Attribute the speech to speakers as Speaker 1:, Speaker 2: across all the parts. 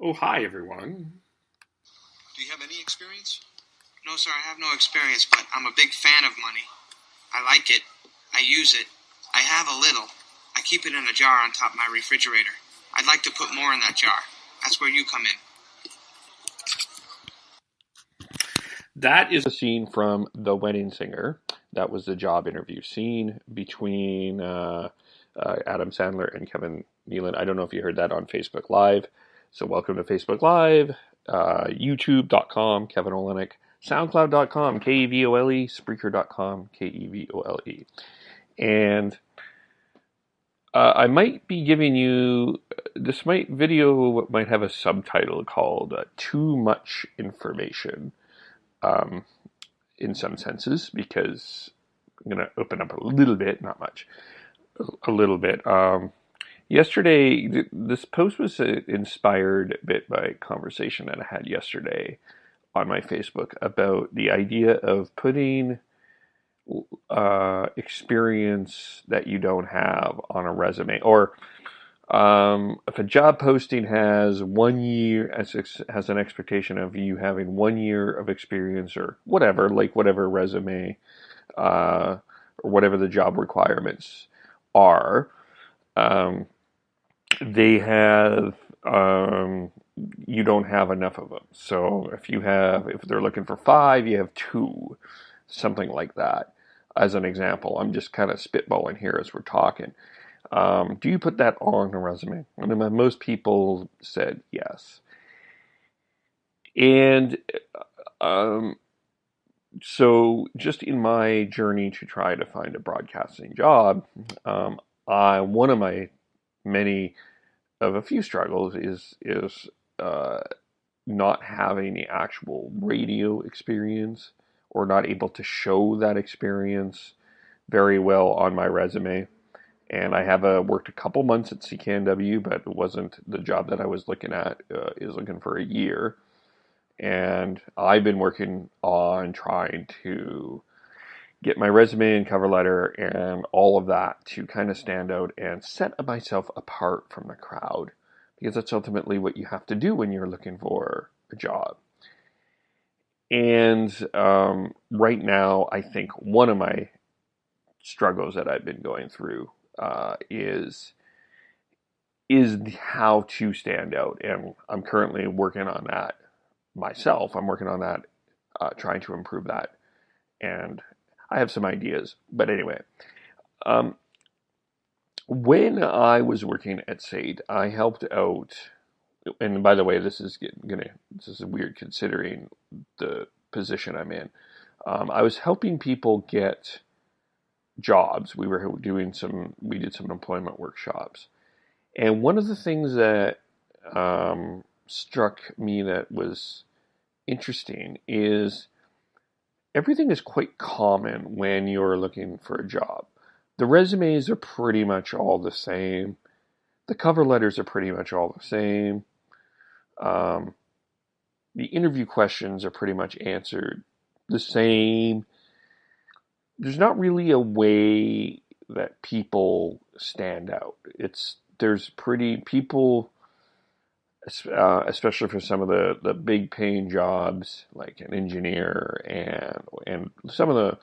Speaker 1: Oh, hi, everyone.
Speaker 2: Do you have any experience? No, sir, I have no experience, but I'm a big fan of money. I like it. I use it. I have a little. I keep it in a jar on top of my refrigerator. I'd like to put more in that jar. That's where you come in.
Speaker 1: That is a scene from The Wedding Singer. That was the job interview scene between Adam Sandler and Kevin Nealon. I don't know if you heard that on Facebook Live. So welcome to Facebook Live, youtube.com, Kevin Olenick, soundcloud.com, Kevole, Spreaker.com, Kevole. And I might be giving you, video might have a subtitle called Too Much Information. In some senses, because I'm going to open up a little bit, not much, a little bit. Yesterday, this post was inspired a bit by a conversation that I had yesterday on my Facebook about the idea of putting experience that you don't have on a resume, or if a job posting has 1 year, has an expectation of you having 1 year of experience or whatever, like whatever resume or whatever the job requirements are, they have, you don't have enough of them. So if they're looking for 5, you have 2, something like that. As an example, I'm just kind of spitballing here as we're talking. Do you put that on a resume? And most people said yes. And so just in my journey to try to find a broadcasting job, one of my a few struggles is not having the actual radio experience, or not able to show that experience very well on my resume. And I have worked a couple months at CKNW, but it wasn't the job that I was looking at. Is looking for a year. And I've been working on trying to get my resume and cover letter and all of that to kind of stand out and set myself apart from the crowd. Because that's ultimately what you have to do when you're looking for a job. And right now, I think one of my struggles that I've been going through is how to stand out, and I'm currently working on that myself. I'm working on that, trying to improve that, and I have some ideas. But anyway, when I was working at SAID, I helped out. And by the way, this is weird considering the position I'm in. I was helping people get jobs. We did some employment workshops. And one of the things that struck me that was interesting is everything is quite common when you're looking for a job. The resumes are pretty much all the same. The cover letters are pretty much all the same. The interview questions are pretty much answered the same. There's not really a way that people stand out. People, especially for some of the big paying jobs like an engineer and some of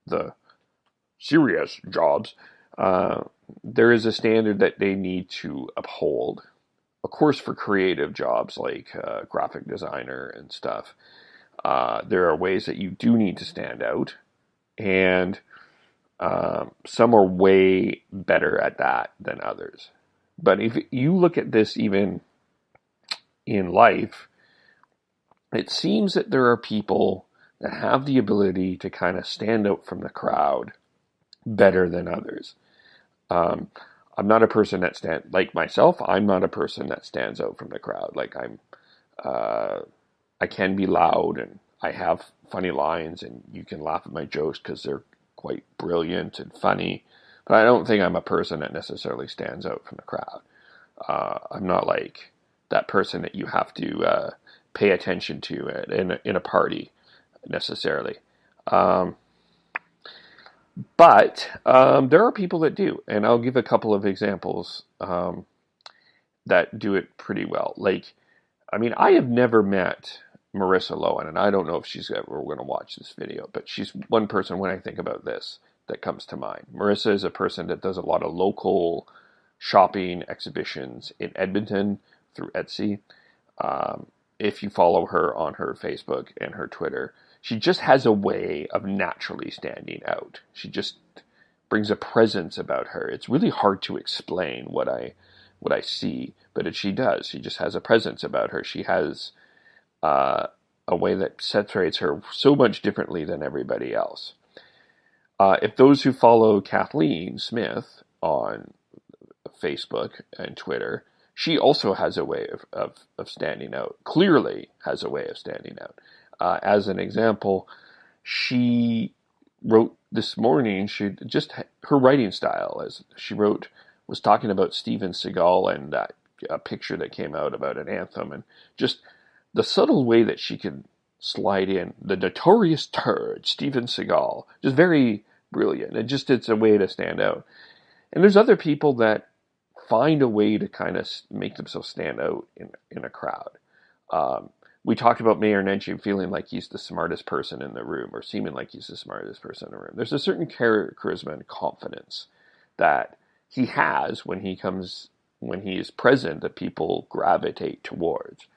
Speaker 1: the serious jobs, there is a standard that they need to uphold. Of course, for creative jobs like graphic designer and stuff, there are ways that you do need to stand out, and some are way better at that than others. But if you look at this even in life, it seems that there are people that have the ability to kind of stand out from the crowd better than others. I'm not a person that like myself. I'm not a person that stands out from the crowd. Like I can be loud and I have funny lines, and you can laugh at my jokes because they're quite brilliant and funny. But I don't think I'm a person that necessarily stands out from the crowd. I'm not like that person that you have to pay attention to in a party necessarily. But there are people that do, and I'll give a couple of examples that do it pretty well. Like I mean, I have never met Marissa Lohan, and I don't know if she's ever going to watch this video, but she's one person when I think about this that comes to mind. Marissa is a person that does a lot of local shopping exhibitions in Edmonton through Etsy. If you follow her on her Facebook and her Twitter, she just has a way of naturally standing out. She just brings a presence about her. It's really hard to explain what I see, but she does. She just has a presence about her. She has a way that separates her so much differently than everybody else. If those who follow Kathleen Smith on Facebook and Twitter, she also has a way of standing out, clearly has a way of standing out. As an example, she wrote this morning, her writing style, as she wrote, was talking about Steven Seagal and that picture that came out about an anthem, and just the subtle way that she could slide in the notorious turd, Steven Seagal, just very brilliant. It's a way to stand out. And there's other people that find a way to kind of make themselves stand out in a crowd. We talked about Mayor Nenshi feeling like he's the smartest person in the room, or seeming like he's the smartest person in the room. There's a certain charisma and confidence that he has when he is present that people gravitate towards.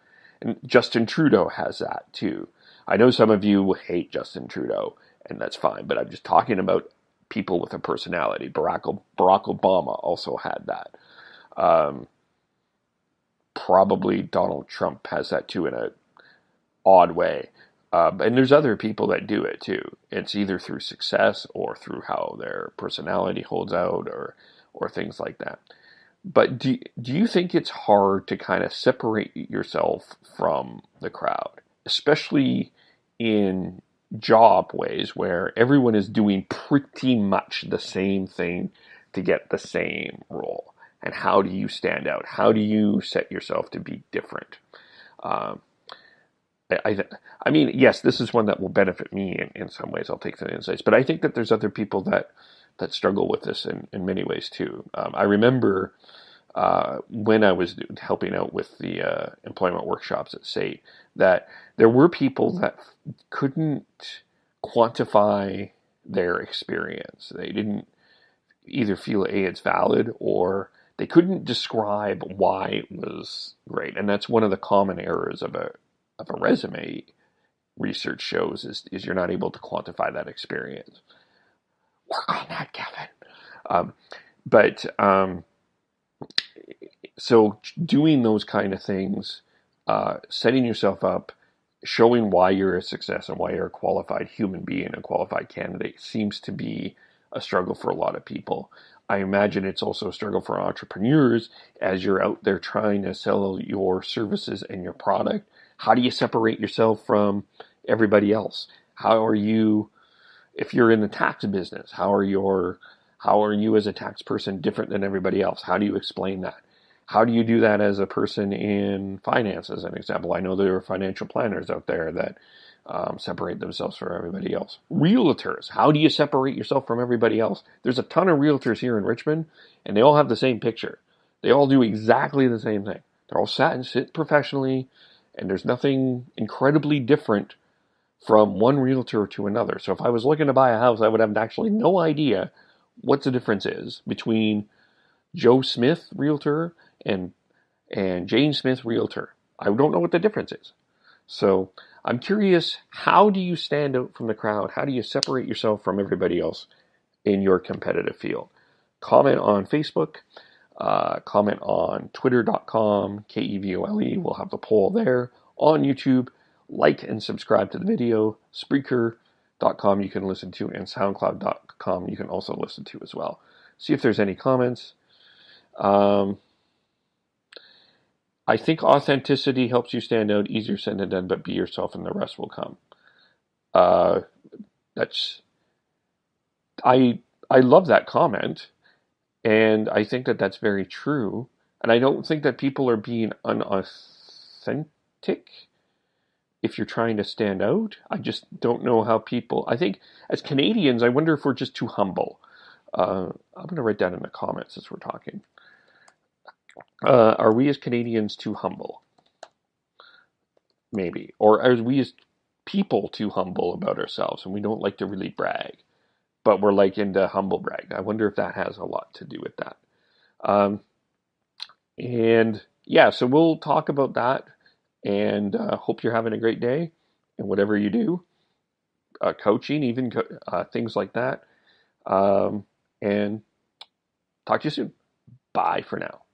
Speaker 1: And Justin Trudeau has that too. I know some of you hate Justin Trudeau, and that's fine, but I'm just talking about people with a personality. Barack Obama also had that. Probably Donald Trump has that too in a odd way. And there's other people that do it too. It's either through success or through how their personality holds out or things like that. But do you think it's hard to kind of separate yourself from the crowd, especially in job ways where everyone is doing pretty much the same thing to get the same role? And how do you stand out? How do you set yourself to be different? I mean, yes, this is one that will benefit me in some ways. I'll take the insights. But I think that there's other people that struggle with this in many ways too. I remember when I was helping out with the employment workshops at SAIT, that there were people that couldn't quantify their experience. They didn't either feel it's valid, or they couldn't describe why it was great. And that's one of the common errors of a resume, research shows, is you're not able to quantify that experience. Work on that, Kevin. So doing those kind of things, setting yourself up, showing why you're a success and why you're a qualified human being, a qualified candidate, seems to be a struggle for a lot of people. I imagine it's also a struggle for entrepreneurs as you're out there trying to sell your services and your product. How do you separate yourself from everybody else? How are you, if you're in the tax business, how are you as a tax person different than everybody else? How do you explain that? How do you do that as a person in finance, as an example? I know there are financial planners out there that separate themselves from everybody else. Realtors, how do you separate yourself from everybody else? There's a ton of realtors here in Richmond, and they all have the same picture. They all do exactly the same thing. They're all sit professionally, and there's nothing incredibly different from one realtor to another. So if I was looking to buy a house, I would have actually no idea what the difference is between Joe Smith, realtor, and Jane Smith, realtor. I don't know what the difference is. So I'm curious, how do you stand out from the crowd? How do you separate yourself from everybody else in your competitive field? Comment on Facebook. Comment on twitter.com, KEVOLE. We'll have the poll there. On YouTube, like and subscribe to the video. Spreaker.com you can listen to, and Soundcloud.com you can also listen to as well. See if there's any comments. I think authenticity helps you stand out. Easier said than done, but be yourself and the rest will come. I love that comment, and I think that that's very true. And I don't think that people are being unauthentic if you're trying to stand out. I just don't know how people... I think as Canadians, I wonder if we're just too humble. I'm going to write down in the comments as we're talking. Are we as Canadians too humble? maybe. Or are we as people too humble about ourselves and we don't like to really brag, but we're like into humble brag? I wonder if that has a lot to do with that. And yeah, so we'll talk about that, and hope you're having a great day and whatever you do, coaching, even things like that. And talk to you soon. Bye for now.